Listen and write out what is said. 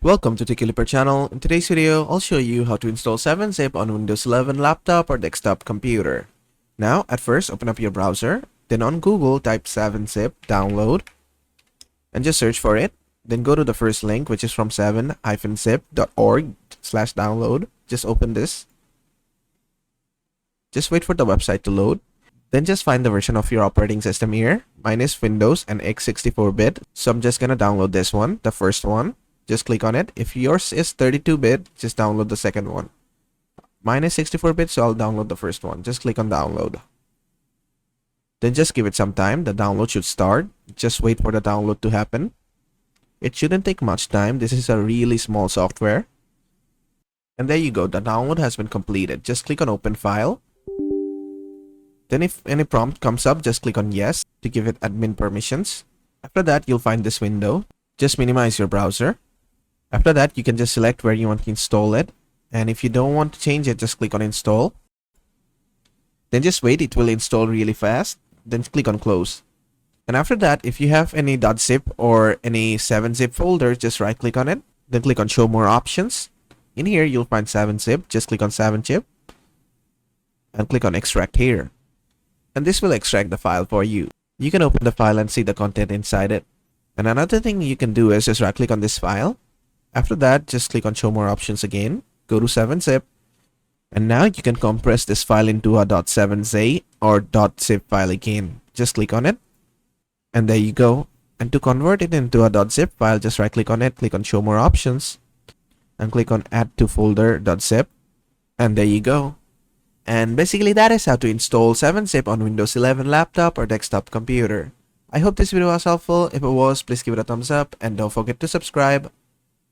Welcome to Tikiliper channel. In today's video, I'll show you how to install 7-Zip on Windows 11 laptop or desktop computer. Now, at first, open up your browser. Then on Google, type 7-Zip download and just search for it. Then go to the first link, which is from 7-zip.org/download. Just open this. Just wait for the website to load. Then just find the version of your operating system here. Mine is Windows and x64-bit. So I'm just gonna download this one, the first one. Just click on it. If yours is 32-bit, just download the second one. Mine is 64-bit, so I'll download the first one. Just click on download. Then just give it some time. The download should start. Just wait for the download to happen. It shouldn't take much time. This is a really small software. And there you go. The download has been completed. Just click on open file. Then if any prompt comes up, just click on yes to give it admin permissions. After that, you'll find this window. Just minimize your browser. After that, you can just select where you want to install it. And if you don't want to change it, just click on install. Then just wait, it will install really fast. Then click on close. And after that, if you have any .zip or any 7-Zip folder, just right click on it. Then click on show more options. In here, you'll find 7-Zip. Just click on 7-Zip. And click on extract here. And this will extract the file for you. You can open the file and see the content inside it. And another thing you can do is just right click on this file. After that, just click on show more options again. Go to 7-Zip. And now you can compress this file into a .7z or .zip file again. Just click on it. And there you go. And to convert it into a .zip file, just right click on it. Click on show more options. And click on add to folder .zip. And there you go. And basically that is how to install 7-Zip on Windows 11 laptop or desktop computer. I hope this video was helpful. If it was, please give it a thumbs up and don't forget to subscribe.